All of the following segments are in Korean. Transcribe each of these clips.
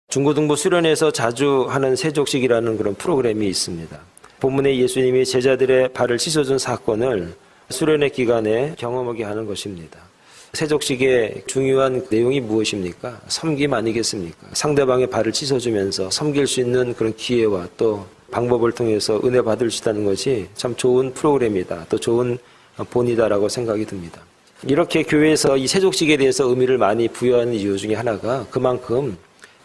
중고등부 수련회에서 자주 하는 세족식이라는 그런 프로그램이 있습니다. 본문에 예수님이 제자들의 발을 씻어준 사건을 수련회 기간에 경험하게 하는 것입니다. 세족식의 중요한 내용이 무엇입니까? 섬김 아니겠습니까? 상대방의 발을 씻어주면서 섬길 수 있는 그런 기회와 또 방법을 통해서 은혜 받을 수 있다는 것이 참 좋은 프로그램이다. 또 좋은 본이다라고 생각이 듭니다. 이렇게 교회에서 이 세족식에 대해서 의미를 많이 부여하는 이유 중에 하나가 그만큼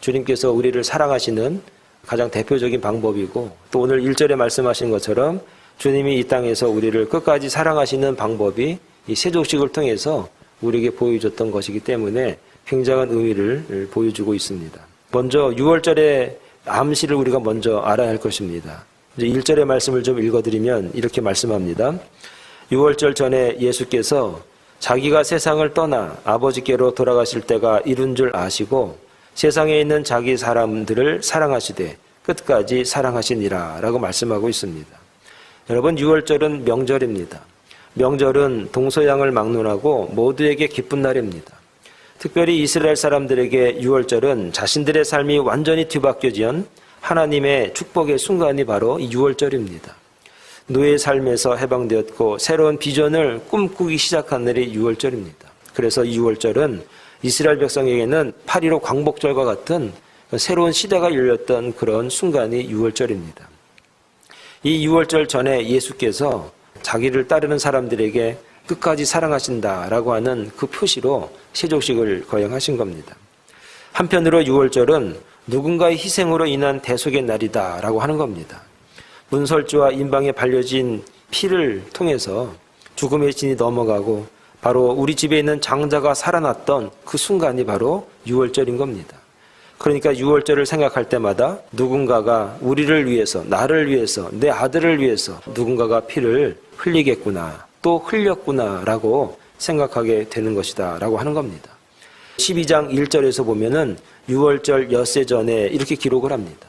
주님께서 우리를 사랑하시는 가장 대표적인 방법이고 또 오늘 1절에 말씀하신 것처럼 주님이 이 땅에서 우리를 끝까지 사랑하시는 방법이 이 세족식을 통해서 우리에게 보여줬던 것이기 때문에 굉장한 의미를 보여주고 있습니다. 먼저 6월절의 암시를 우리가 먼저 알아야 할 것입니다. 이제 1절의 말씀을 좀 읽어드리면 이렇게 말씀합니다. 6월절 전에 예수께서 자기가 세상을 떠나 아버지께로 돌아가실 때가 이른 줄 아시고 세상에 있는 자기 사람들을 사랑하시되 끝까지 사랑하시니라 라고 말씀하고 있습니다. 여러분 6월절은 명절입니다. 명절은 동서양을 막론하고 모두에게 기쁜 날입니다. 특별히 이스라엘 사람들에게 6월절은 자신들의 삶이 완전히 뒤바뀌어진 하나님의 축복의 순간이 바로 이 6월절입니다. 노예의 삶에서 해방되었고 새로운 비전을 꿈꾸기 시작한 날이 6월절입니다. 그래서 이 6월절은 이스라엘 백성에게는 8.15 광복절과 같은 새로운 시대가 열렸던 그런 순간이 6월절입니다. 이 6월절 전에 예수께서 자기를 따르는 사람들에게 끝까지 사랑하신다라고 하는 그 표시로 세족식을 거행하신 겁니다. 한편으로 6월절은 누군가의 희생으로 인한 대속의 날이다라고 하는 겁니다. 문설주와 임방에 발려진 피를 통해서 죽음의 진이 넘어가고 바로 우리 집에 있는 장자가 살아났던 그 순간이 바로 6월절인 겁니다. 그러니까 6월절을 생각할 때마다 누군가가 우리를 위해서, 나를 위해서, 내 아들을 위해서 누군가가 피를 흘리겠구나, 또 흘렸구나라고 생각하게 되는 것이다 라고 하는 겁니다. 12장 1절에서 보면은 6월절 엿새 전에 이렇게 기록을 합니다.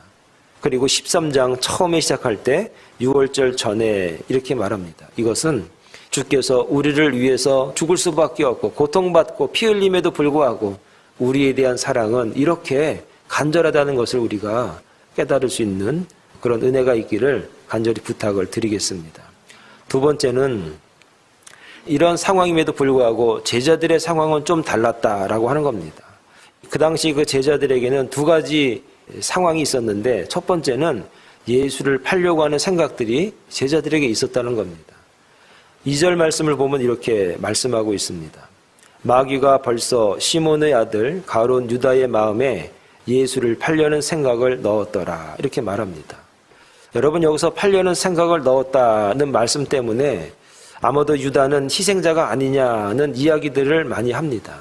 그리고 13장 처음에 시작할 때 6월절 전에 이렇게 말합니다. 이것은 주께서 우리를 위해서 죽을 수밖에 없고 고통받고 피 흘림에도 불구하고 우리에 대한 사랑은 이렇게 간절하다는 것을 우리가 깨달을 수 있는 그런 은혜가 있기를 간절히 부탁을 드리겠습니다. 두 번째는 이런 상황임에도 불구하고 제자들의 상황은 좀 달랐다라고 하는 겁니다. 그 당시 그 제자들에게는 두 가지 상황이 있었는데 첫 번째는 예수를 팔려고 하는 생각들이 제자들에게 있었다는 겁니다. 2절 말씀을 보면 이렇게 말씀하고 있습니다. 마귀가 벌써 시몬의 아들 가룟 유다의 마음에 예수를 팔려는 생각을 넣었더라 이렇게 말합니다. 여러분 여기서 팔려는 생각을 넣었다는 말씀 때문에 아마도 유다는 희생자가 아니냐는 이야기들을 많이 합니다.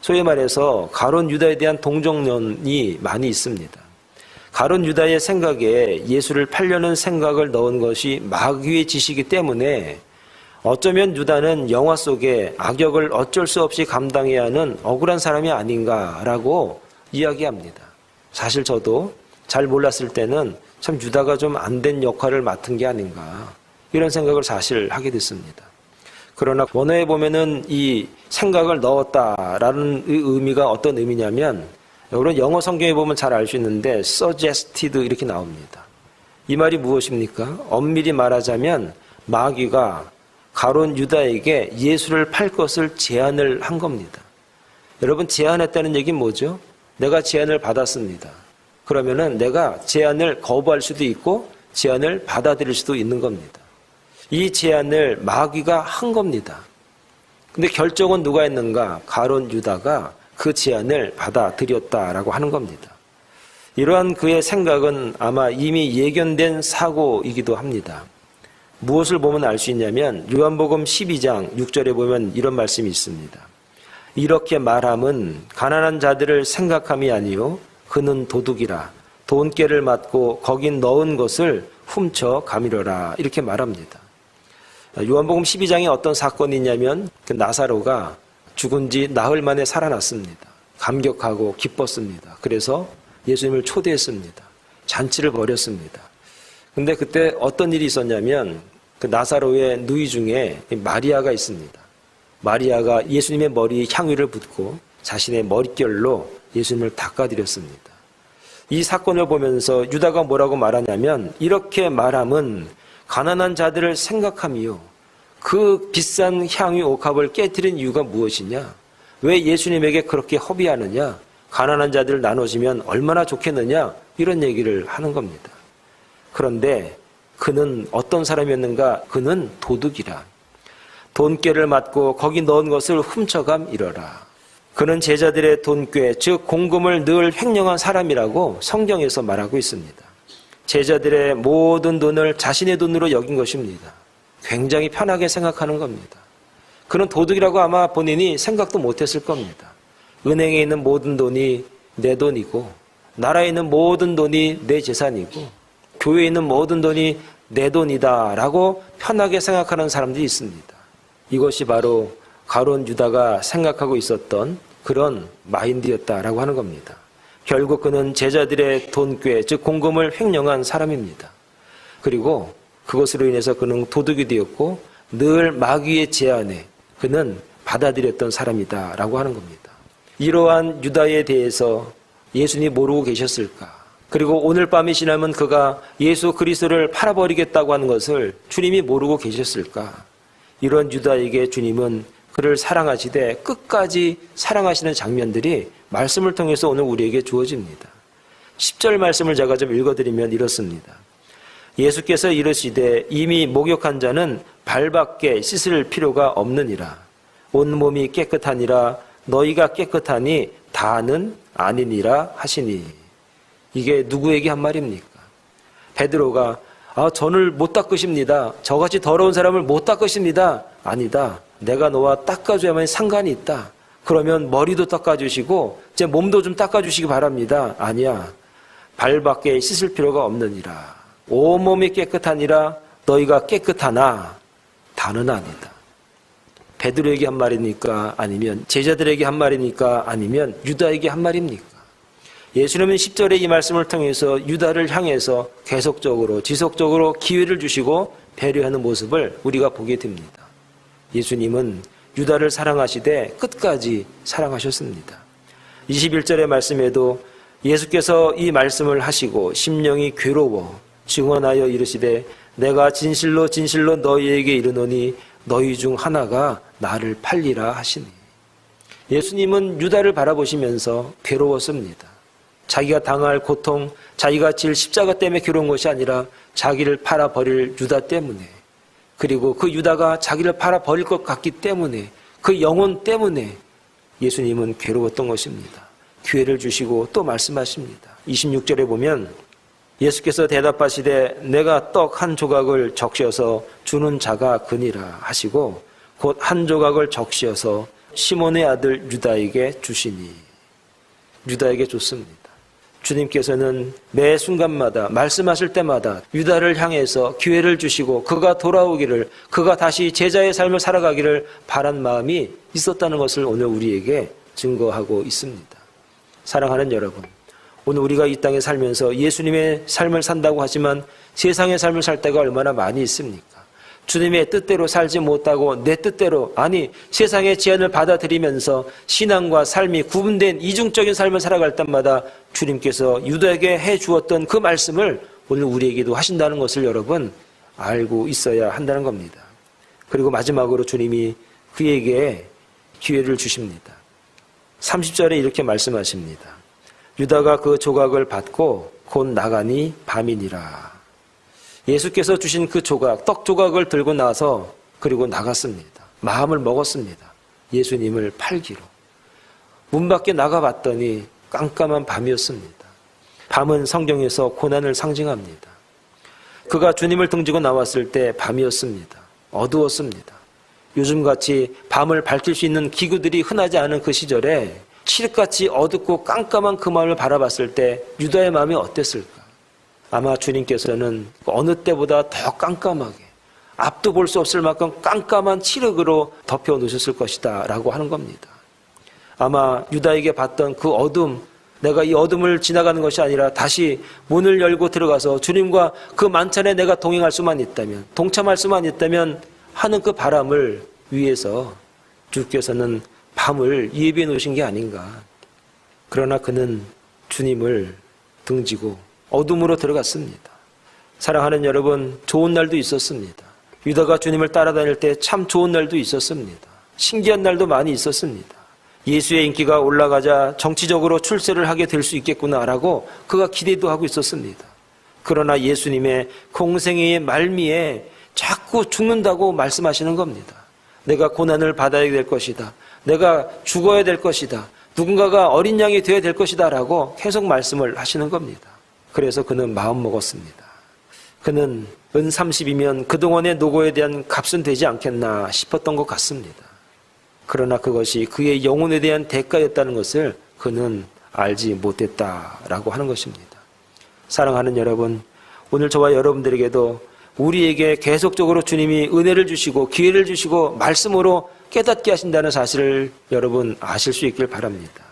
소위 말해서 가룟 유다에 대한 동정론이 많이 있습니다. 가룟 유다의 생각에 예수를 팔려는 생각을 넣은 것이 마귀의 짓이기 때문에 어쩌면 유다는 영화 속에 악역을 어쩔 수 없이 감당해야 하는 억울한 사람이 아닌가라고 이야기합니다. 사실 저도 잘 몰랐을 때는 참 유다가 좀 안 된 역할을 맡은 게 아닌가 이런 생각을 사실 하게 됐습니다. 그러나 원어에 보면은 이 생각을 넣었다라는 의미가 어떤 의미냐면 여러분 영어 성경에 보면 잘 알 수 있는데 suggested 이렇게 나옵니다. 이 말이 무엇입니까? 엄밀히 말하자면 마귀가 가룟 유다에게 예수를 팔 것을 제안을 한 겁니다. 여러분 제안했다는 얘기는 뭐죠? 내가 제안을 받았습니다. 그러면은 내가 제안을 거부할 수도 있고 제안을 받아들일 수도 있는 겁니다. 이 제안을 마귀가 한 겁니다. 근데 결정은 누가 했는가? 가룟 유다가 그 제안을 받아들였다라고 하는 겁니다. 이러한 그의 생각은 아마 이미 예견된 사고이기도 합니다. 무엇을 보면 알 수 있냐면 요한복음 12장 6절에 보면 이런 말씀이 있습니다. 이렇게 말함은 가난한 자들을 생각함이 아니요 그는 도둑이라 돈깨를 맞고 거기 넣은 것을 훔쳐 가미려라 이렇게 말합니다. 요한복음 12장에 어떤 사건이 있냐면 그 나사로가 죽은 지 나흘 만에 살아났습니다. 감격하고 기뻤습니다. 그래서 예수님을 초대했습니다. 잔치를 벌였습니다. 근데 그때 어떤 일이 있었냐면 그 나사로의 누이 중에 마리아가 있습니다. 마리아가 예수님의 머리에 향유를 붓고 자신의 머릿결로 예수님을 닦아드렸습니다. 이 사건을 보면서 유다가 뭐라고 말하냐면 이렇게 말함은 가난한 자들을 생각하며 그 비싼 향유 옥합을 깨뜨린 이유가 무엇이냐? 왜 예수님에게 그렇게 허비하느냐? 가난한 자들을 나눠주면 얼마나 좋겠느냐? 이런 얘기를 하는 겁니다. 그런데 그는 어떤 사람이었는가? 그는 도둑이라. 돈꾀를 맞고 거기 넣은 것을 훔쳐감 이러라. 그는 제자들의 돈꾀, 즉 공금을 늘 횡령한 사람이라고 성경에서 말하고 있습니다. 제자들의 모든 돈을 자신의 돈으로 여긴 것입니다. 굉장히 편하게 생각하는 겁니다. 그는 도둑이라고 아마 본인이 생각도 못했을 겁니다. 은행에 있는 모든 돈이 내 돈이고 나라에 있는 모든 돈이 내 재산이고 교회에 있는 모든 돈이 내 돈이다 라고 편하게 생각하는 사람들이 있습니다. 이것이 바로 가룟 유다가 생각하고 있었던 그런 마인드였다라고 하는 겁니다. 결국 그는 제자들의 돈꾀, 즉 공금을 횡령한 사람입니다. 그리고 그것으로 인해서 그는 도둑이 되었고 늘 마귀의 제안에 그는 받아들였던 사람이다라고 하는 겁니다. 이러한 유다에 대해서 예수님이 모르고 계셨을까? 그리고 오늘 밤이 지나면 그가 예수 그리스도를 팔아버리겠다고 하는 것을 주님이 모르고 계셨을까? 이런 유다에게 주님은 그를 사랑하시되 끝까지 사랑하시는 장면들이 말씀을 통해서 오늘 우리에게 주어집니다. 10절 말씀을 제가 좀 읽어드리면 이렇습니다. 예수께서 이르시되 이미 목욕한 자는 발밖에 씻을 필요가 없느니라. 온몸이 깨끗하니라. 너희가 깨끗하니 다는 아니니라 하시니. 이게 누구에게 한 말입니까? 베드로가 전을 못 닦으십니다. 저같이 더러운 사람을 못 닦으십니다. 아니다. 내가 너와 닦아줘야만 상관이 있다. 그러면 머리도 닦아주시고 제 몸도 좀 닦아주시기 바랍니다. 아니야. 발밖에 씻을 필요가 없느니라. 온몸이 깨끗하니라. 너희가 깨끗하나 다는 아니다. 베드로에게 한 말입니까? 아니면 제자들에게 한 말입니까? 아니면 유다에게 한 말입니까? 예수님은 10절의 이 말씀을 통해서 유다를 향해서 계속적으로 지속적으로 기회를 주시고 배려하는 모습을 우리가 보게 됩니다. 예수님은 유다를 사랑하시되 끝까지 사랑하셨습니다. 21절의 말씀에도 예수께서 이 말씀을 하시고 심령이 괴로워 증언하여 이르시되 내가 진실로 진실로 너희에게 이르노니 너희 중 하나가 나를 팔리라 하시니. 예수님은 유다를 바라보시면서 괴로웠습니다. 자기가 당할 고통, 자기가 질 십자가 때문에 괴로운 것이 아니라 자기를 팔아버릴 유다 때문에, 그리고 그 유다가 자기를 팔아버릴 것 같기 때문에, 그 영혼 때문에 예수님은 괴로웠던 것입니다. 기회를 주시고 또 말씀하십니다. 26절에 보면 예수께서 대답하시되 내가 떡 한 조각을 적셔서 주는 자가 그니라 하시고 곧 한 조각을 적셔서 시몬의 아들 유다에게 주시니. 유다에게 줬습니다. 주님께서는 매 순간마다 말씀하실 때마다 유다를 향해서 기회를 주시고 그가 돌아오기를, 그가 다시 제자의 삶을 살아가기를 바란 마음이 있었다는 것을 오늘 우리에게 증거하고 있습니다. 사랑하는 여러분, 오늘 우리가 이 땅에 살면서 예수님의 삶을 산다고 하지만 세상의 삶을 살 때가 얼마나 많이 있습니까? 주님의 뜻대로 살지 못하고 내 뜻대로, 아니 세상의 제안을 받아들이면서 신앙과 삶이 구분된 이중적인 삶을 살아갈 때마다 주님께서 유다에게 해주었던 그 말씀을 오늘 우리에게도 하신다는 것을 여러분 알고 있어야 한다는 겁니다. 그리고 마지막으로 주님이 그에게 기회를 주십니다. 30절에 이렇게 말씀하십니다. 유다가 그 조각을 받고 곧 나가니 밤이니라. 예수께서 주신 그 조각, 떡 조각을 들고 나서 그리고 나갔습니다. 마음을 먹었습니다. 예수님을 팔기로. 문 밖에 나가봤더니 깜깜한 밤이었습니다. 밤은 성경에서 고난을 상징합니다. 그가 주님을 등지고 나왔을 때 밤이었습니다. 어두웠습니다. 요즘같이 밤을 밝힐 수 있는 기구들이 흔하지 않은 그 시절에 칠흑같이 어둡고 깜깜한 그 마음을 바라봤을 때 유다의 마음이 어땠을까? 아마 주님께서는 어느 때보다 더 깜깜하게, 앞도 볼 수 없을 만큼 깜깜한 칠흑으로 덮여 놓으셨을 것이다 라고 하는 겁니다. 아마 유다에게 봤던 그 어둠, 내가 이 어둠을 지나가는 것이 아니라 다시 문을 열고 들어가서 주님과 그 만찬에 내가 동행할 수만 있다면, 동참할 수만 있다면 하는 그 바람을 위해서 주께서는 밤을 예비해 놓으신 게 아닌가. 그러나 그는 주님을 등지고 어둠으로 들어갔습니다. 사랑하는 여러분, 좋은 날도 있었습니다. 유다가 주님을 따라다닐 때 참 좋은 날도 있었습니다. 신기한 날도 많이 있었습니다. 예수의 인기가 올라가자 정치적으로 출세를 하게 될 수 있겠구나라고 그가 기대도 하고 있었습니다. 그러나 예수님의 공생애의 말미에 자꾸 죽는다고 말씀하시는 겁니다. 내가 고난을 받아야 될 것이다. 내가 죽어야 될 것이다. 누군가가 어린 양이 되어야 될 것이다 라고 계속 말씀을 하시는 겁니다. 그래서 그는 마음 먹었습니다. 그는 은 30이면 그동안의 노고에 대한 값은 되지 않겠나 싶었던 것 같습니다. 그러나 그것이 그의 영혼에 대한 대가였다는 것을 그는 알지 못했다라고 하는 것입니다. 사랑하는 여러분, 오늘 저와 여러분들에게도 우리에게 계속적으로 주님이 은혜를 주시고 기회를 주시고 말씀으로 깨닫게 하신다는 사실을 여러분 아실 수 있길 바랍니다.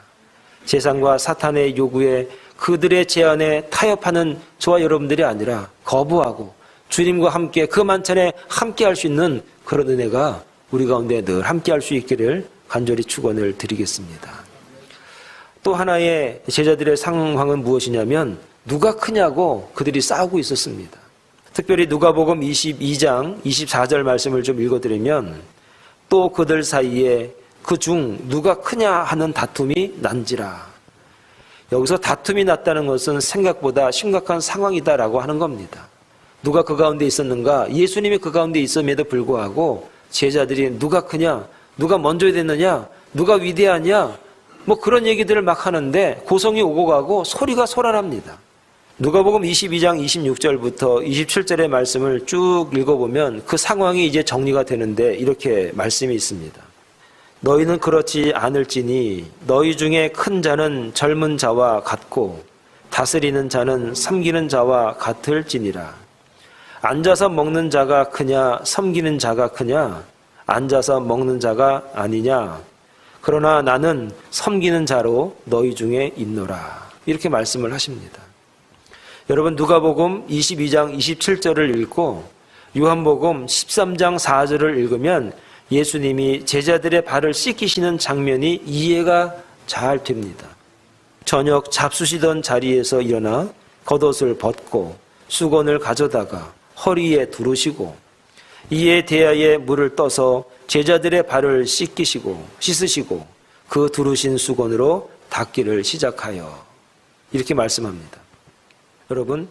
세상과 사탄의 요구에 그들의 제안에 타협하는 저와 여러분들이 아니라 거부하고 주님과 함께 그 만찬에 함께 할 수 있는 그런 은혜가 우리 가운데 늘 함께 할 수 있기를 간절히 축원을 드리겠습니다. 또 하나의 제자들의 상황은 무엇이냐면 누가 크냐고 그들이 싸우고 있었습니다. 특별히 누가복음 22장 24절 말씀을 좀 읽어드리면 또 그들 사이에 그 중 누가 크냐 하는 다툼이 난지라. 여기서 다툼이 났다는 것은 생각보다 심각한 상황이다라고 하는 겁니다. 누가 그 가운데 있었는가? 예수님이 그 가운데 있음에도 불구하고 제자들이 누가 크냐? 누가 먼저 됐느냐? 누가 위대하냐? 뭐 그런 얘기들을 막 하는데 고성이 오고 가고 소리가 솟아납니다. 누가복음 22장 26절부터 27절의 말씀을 쭉 읽어보면 그 상황이 이제 정리가 되는데 이렇게 말씀이 있습니다. 너희는 그렇지 않을지니 너희 중에 큰 자는 젊은 자와 같고 다스리는 자는 섬기는 자와 같을지니라. 앉아서 먹는 자가 크냐 섬기는 자가 크냐? 앉아서 먹는 자가 아니냐? 그러나 나는 섬기는 자로 너희 중에 있노라. 이렇게 말씀을 하십니다. 여러분, 누가복음 22장 27절을 읽고 요한복음 13장 4절을 읽으면 예수님이 제자들의 발을 씻기시는 장면이 이해가 잘 됩니다. 저녁 잡수시던 자리에서 일어나 겉옷을 벗고 수건을 가져다가 허리에 두르시고 이에 대야에 물을 떠서 제자들의 발을 씻으시고 그 두르신 수건으로 닦기를 시작하여 이렇게 말씀합니다. 여러분,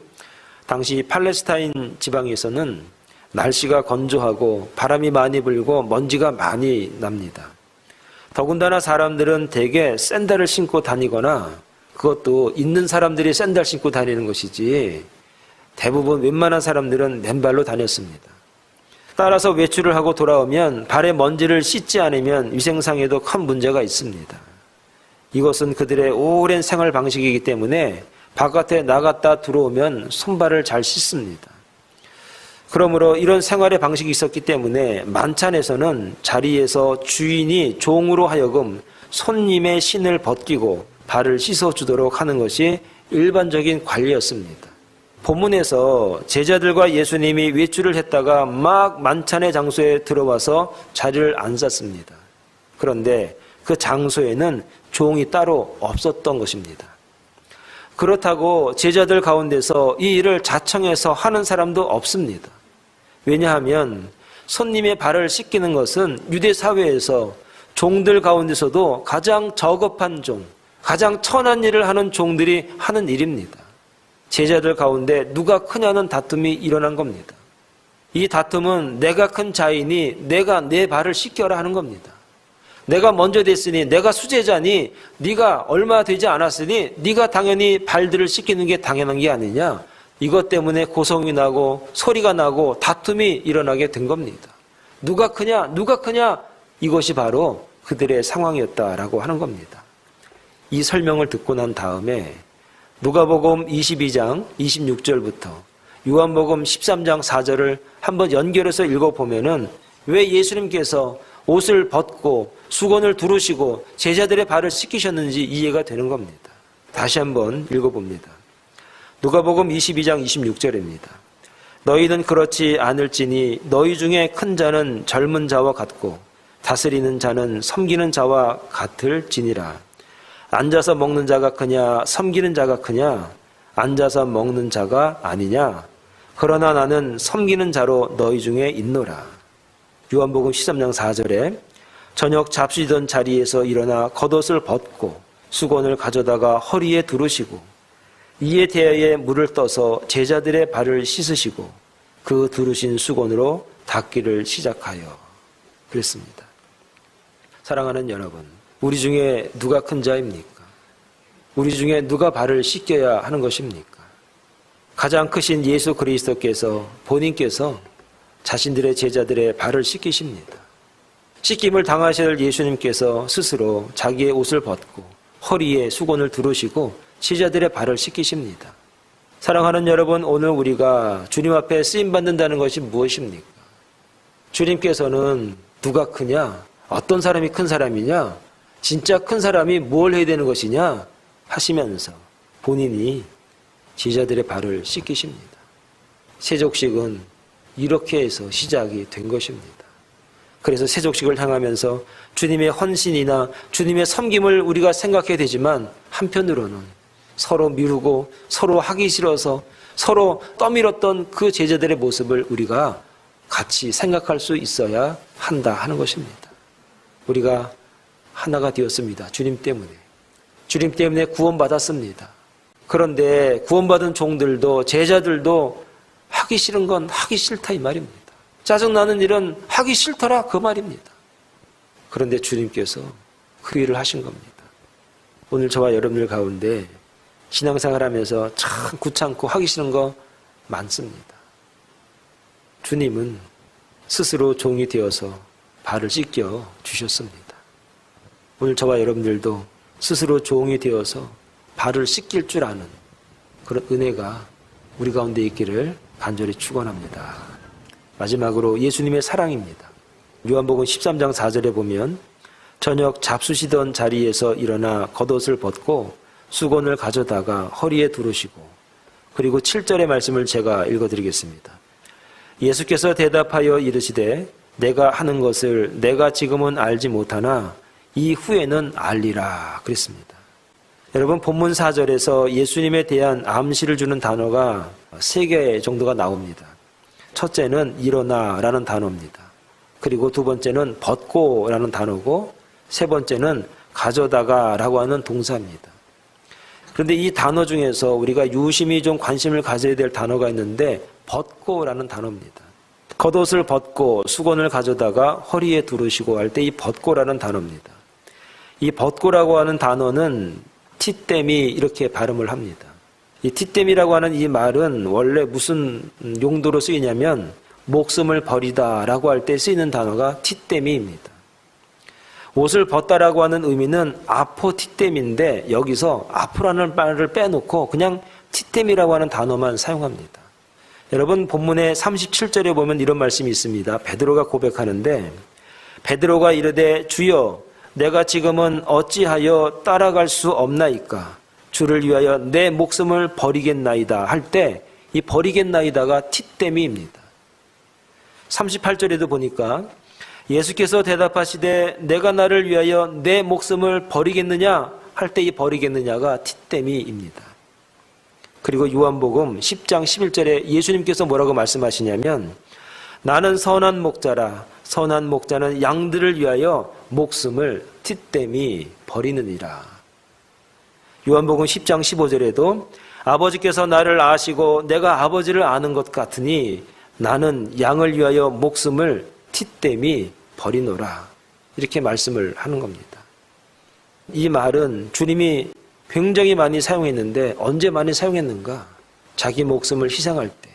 당시 팔레스타인 지방에서는 날씨가 건조하고 바람이 많이 불고 먼지가 많이 납니다. 더군다나 사람들은 대개 샌들을 신고 다니거나 그것도 있는 사람들이 샌들 신고 다니는 것이지 대부분 웬만한 사람들은 맨발로 다녔습니다. 따라서 외출을 하고 돌아오면 발에 먼지를 씻지 않으면 위생상에도 큰 문제가 있습니다. 이것은 그들의 오랜 생활 방식이기 때문에 바깥에 나갔다 들어오면 손발을 잘 씻습니다. 그러므로 이런 생활의 방식이 있었기 때문에 만찬에서는 자리에서 주인이 종으로 하여금 손님의 신을 벗기고 발을 씻어주도록 하는 것이 일반적인 관리였습니다. 본문에서 제자들과 예수님이 외출을 했다가 막 만찬의 장소에 들어와서 자리를 앉았습니다. 그런데 그 장소에는 종이 따로 없었던 것입니다. 그렇다고 제자들 가운데서 이 일을 자청해서 하는 사람도 없습니다. 왜냐하면 손님의 발을 씻기는 것은 유대 사회에서 종들 가운데서도 가장 저급한 종, 가장 천한 일을 하는 종들이 하는 일입니다. 제자들 가운데 누가 크냐는 다툼이 일어난 겁니다. 이 다툼은 내가 큰 자이니 내가 내 발을 씻겨라 하는 겁니다. 내가 먼저 됐으니 내가 수제자니 네가 얼마 되지 않았으니 네가 당연히 발들을 씻기는 게 당연한 게 아니냐. 이것 때문에 고성이 나고 소리가 나고 다툼이 일어나게 된 겁니다. 누가 크냐? 누가 크냐? 이것이 바로 그들의 상황이었다라고 하는 겁니다. 이 설명을 듣고 난 다음에 누가복음 22장 26절부터 요한복음 13장 4절을 한번 연결해서 읽어보면은 왜 예수님께서 옷을 벗고 수건을 두르시고 제자들의 발을 씻기셨는지 이해가 되는 겁니다. 다시 한번 읽어봅니다. 누가복음 22장 26절입니다. 너희는 그렇지 않을지니 너희 중에 큰 자는 젊은 자와 같고 다스리는 자는 섬기는 자와 같을지니라. 앉아서 먹는 자가 크냐 섬기는 자가 크냐? 앉아서 먹는 자가 아니냐? 그러나 나는 섬기는 자로 너희 중에 있노라. 요한복음 13장 4절에 저녁 잡수시던 자리에서 일어나 겉옷을 벗고 수건을 가져다가 허리에 두르시고 이에 대하여 물을 떠서 제자들의 발을 씻으시고 그 두르신 수건으로 닦기를 시작하여 그랬습니다. 사랑하는 여러분, 우리 중에 누가 큰 자입니까? 우리 중에 누가 발을 씻겨야 하는 것입니까? 가장 크신 예수 그리스도께서 본인께서 자신들의 제자들의 발을 씻기십니다. 씻김을 당하실 예수님께서 스스로 자기의 옷을 벗고 허리에 수건을 두르시고 제자들의 발을 씻기십니다. 사랑하는 여러분, 오늘 우리가 주님 앞에 쓰임받는다는 것이 무엇입니까? 주님께서는 누가 크냐? 어떤 사람이 큰 사람이냐? 진짜 큰 사람이 뭘 해야 되는 것이냐? 하시면서 본인이 제자들의 발을 씻기십니다. 세족식은 이렇게 해서 시작이 된 것입니다. 그래서 세족식을 향하면서 주님의 헌신이나 주님의 섬김을 우리가 생각해야 되지만 한편으로는 서로 미루고 서로 하기 싫어서 서로 떠밀었던 그 제자들의 모습을 우리가 같이 생각할 수 있어야 한다 하는 것입니다. 우리가 하나가 되었습니다. 주님 때문에. 주님 때문에 구원받았습니다. 그런데 구원받은 종들도 제자들도 하기 싫은 건 하기 싫다 이 말입니다. 짜증나는 일은 하기 싫더라 그 말입니다. 그런데 주님께서 그 일을 하신 겁니다. 오늘 저와 여러분들 가운데 신앙생활하면서 참 귀찮고 하기 싫은 거 많습니다. 주님은 스스로 종이 되어서 발을 씻겨 주셨습니다. 오늘 저와 여러분들도 스스로 종이 되어서 발을 씻길 줄 아는 그런 은혜가 우리 가운데 있기를 간절히 축원합니다. 마지막으로 예수님의 사랑입니다. 요한복음 13장 4절에 보면 저녁 잡수시던 자리에서 일어나 겉옷을 벗고 수건을 가져다가 허리에 두르시고 그리고 7절의 말씀을 제가 읽어드리겠습니다. 예수께서 대답하여 이르시되 내가 하는 것을 내가 지금은 알지 못하나 이후에는 알리라 그랬습니다. 여러분 본문 4절에서 예수님에 대한 암시를 주는 단어가 3개 정도가 나옵니다. 첫째는 일어나라는 단어입니다. 그리고 두 번째는 벗고라는 단어고 세 번째는 가져다가라고 하는 동사입니다. 그런데 이 단어 중에서 우리가 유심히 좀 관심을 가져야 될 단어가 있는데 벗고라는 단어입니다. 겉옷을 벗고 수건을 가져다가 허리에 두르시고 할 때 이 벗고라는 단어입니다. 이 벗고라고 하는 단어는 티땜이 이렇게 발음을 합니다. 이 티땜이라고 하는 이 말은 원래 무슨 용도로 쓰이냐면 목숨을 버리다라고 할 때 쓰이는 단어가 티땜이입니다. 옷을 벗다라고 하는 의미는 아포티땜인데 여기서 아포라는 말을 빼놓고 그냥 티땜이라고 하는 단어만 사용합니다. 여러분 본문의 37절에 보면 이런 말씀이 있습니다. 베드로가 고백하는데 베드로가 이르되 주여 내가 지금은 어찌하여 따라갈 수 없나이까 주를 위하여 내 목숨을 버리겠나이다 할 때 이 버리겠나이다가 티땜이입니다. 38절에도 보니까 예수께서 대답하시되 내가 나를 위하여 내 목숨을 버리겠느냐 할 때 이 버리겠느냐가 티땜이입니다. 그리고 요한복음 10장 11절에 예수님께서 뭐라고 말씀하시냐면 나는 선한 목자라 선한 목자는 양들을 위하여 목숨을 티땜이 버리느니라. 요한복음 10장 15절에도 아버지께서 나를 아시고 내가 아버지를 아는 것 같으니 나는 양을 위하여 목숨을 티땜이 버리노라. 이렇게 말씀을 하는 겁니다. 이 말은 주님이 굉장히 많이 사용했는데 언제 많이 사용했는가? 자기 목숨을 희생할 때,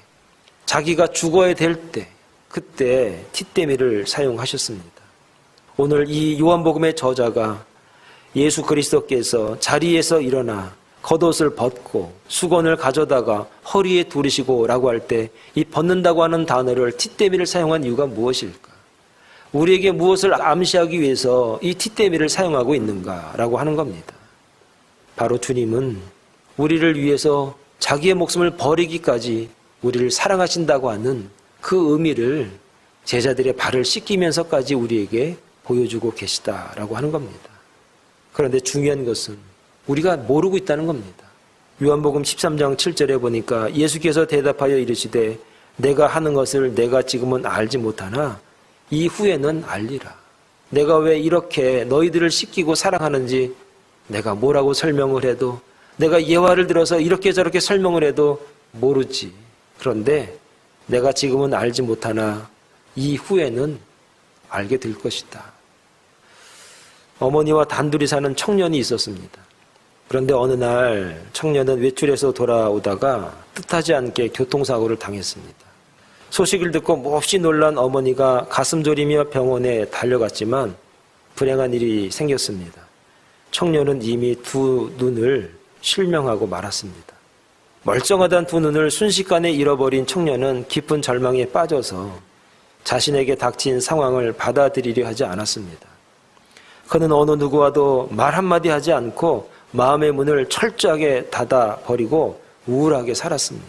자기가 죽어야 될 때, 그때 티땜이를 사용하셨습니다. 오늘 이 요한복음의 저자가 예수 그리스도께서 자리에서 일어나 겉옷을 벗고 수건을 가져다가 허리에 두르시고 라고 할 때 이 벗는다고 하는 단어를 티땜이를 사용한 이유가 무엇일까? 우리에게 무엇을 암시하기 위해서 이 티땜이를 사용하고 있는가라고 하는 겁니다. 바로 주님은 우리를 위해서 자기의 목숨을 버리기까지 우리를 사랑하신다고 하는 그 의미를 제자들의 발을 씻기면서까지 우리에게 보여주고 계시다라고 하는 겁니다. 그런데 중요한 것은 우리가 모르고 있다는 겁니다. 요한복음 13장 7절에 보니까 예수께서 대답하여 이르시되 내가 하는 것을 내가 지금은 알지 못하나 이후에는 알리라. 내가 왜 이렇게 너희들을 씻기고 사랑하는지 내가 뭐라고 설명을 해도, 내가 예화를 들어서 이렇게 저렇게 설명을 해도 모르지. 그런데 내가 지금은 알지 못하나 이후에는 알게 될 것이다. 어머니와 단둘이 사는 청년이 있었습니다. 그런데 어느 날 청년은 외출해서 돌아오다가 뜻하지 않게 교통사고를 당했습니다. 소식을 듣고 몹시 놀란 어머니가 가슴 졸이며 병원에 달려갔지만 불행한 일이 생겼습니다. 청년은 이미 두 눈을 실명하고 말았습니다. 멀쩡하던 두 눈을 순식간에 잃어버린 청년은 깊은 절망에 빠져서 자신에게 닥친 상황을 받아들이려 하지 않았습니다. 그는 어느 누구와도 말 한마디 하지 않고 마음의 문을 철저하게 닫아버리고 우울하게 살았습니다.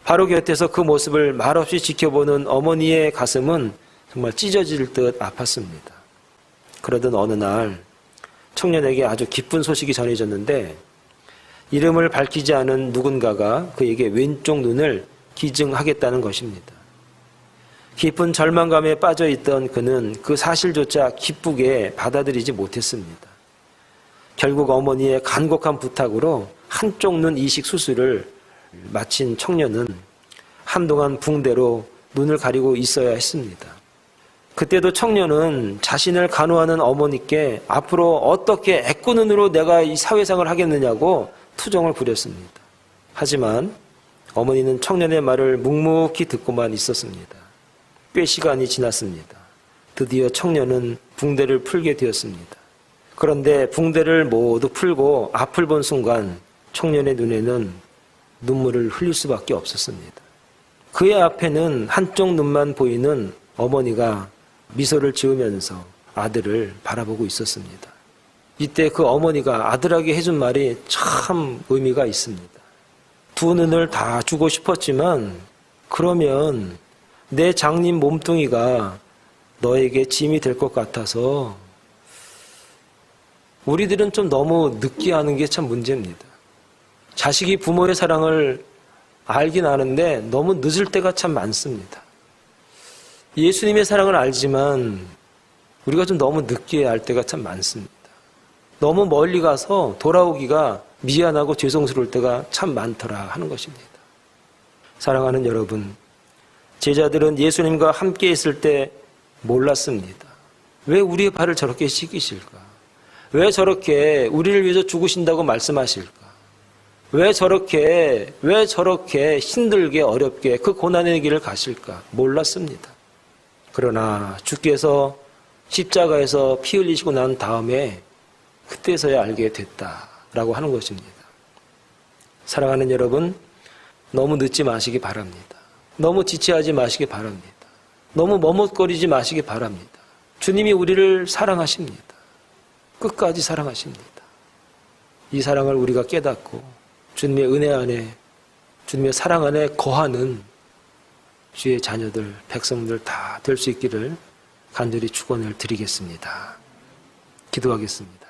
바로 곁에서 그 모습을 말없이 지켜보는 어머니의 가슴은 정말 찢어질 듯 아팠습니다. 그러던 어느 날 청년에게 아주 기쁜 소식이 전해졌는데 이름을 밝히지 않은 누군가가 그에게 왼쪽 눈을 기증하겠다는 것입니다. 깊은 절망감에 빠져있던 그는 그 사실조차 기쁘게 받아들이지 못했습니다. 결국 어머니의 간곡한 부탁으로 한쪽 눈 이식 수술을 마친 청년은 한동안 붕대로 눈을 가리고 있어야 했습니다. 그때도 청년은 자신을 간호하는 어머니께 앞으로 어떻게 애꾸눈으로 내가 이 사회생활을 하겠느냐고 투정을 부렸습니다. 하지만 어머니는 청년의 말을 묵묵히 듣고만 있었습니다. 꽤 시간이 지났습니다. 드디어 청년은 붕대를 풀게 되었습니다. 그런데 붕대를 모두 풀고 앞을 본 순간 청년의 눈에는 눈물을 흘릴 수밖에 없었습니다. 그의 앞에는 한쪽 눈만 보이는 어머니가 미소를 지으면서 아들을 바라보고 있었습니다. 이때 그 어머니가 아들에게 해준 말이 참 의미가 있습니다. 두 눈을 다 주고 싶었지만 그러면 내 장님 몸뚱이가 너에게 짐이 될 것 같아서. 우리들은 좀 너무 늦게 하는 게 참 문제입니다. 자식이 부모의 사랑을 알긴 아는데 너무 늦을 때가 참 많습니다. 예수님의 사랑을 알지만 우리가 좀 너무 늦게 알 때가 참 많습니다. 너무 멀리 가서 돌아오기가 미안하고 죄송스러울 때가 참 많더라 하는 것입니다. 사랑하는 여러분, 제자들은 예수님과 함께 있을 때 몰랐습니다. 왜 우리의 발을 저렇게 씻기실까? 왜 저렇게 우리를 위해서 죽으신다고 말씀하실까? 왜 저렇게 힘들게 어렵게 그 고난의 길을 가실까? 몰랐습니다. 그러나 주께서 십자가에서 피 흘리시고 난 다음에 그때서야 알게 됐다라고 하는 것입니다. 사랑하는 여러분, 너무 늦지 마시기 바랍니다. 너무 지체하지 마시기 바랍니다. 너무 머뭇거리지 마시기 바랍니다. 주님이 우리를 사랑하십니다. 끝까지 사랑하십니다. 이 사랑을 우리가 깨닫고 주님의 은혜 안에, 주님의 사랑 안에 거하는 주의 자녀들, 백성들 다 될 수 있기를 간절히 축원을 드리겠습니다. 기도하겠습니다.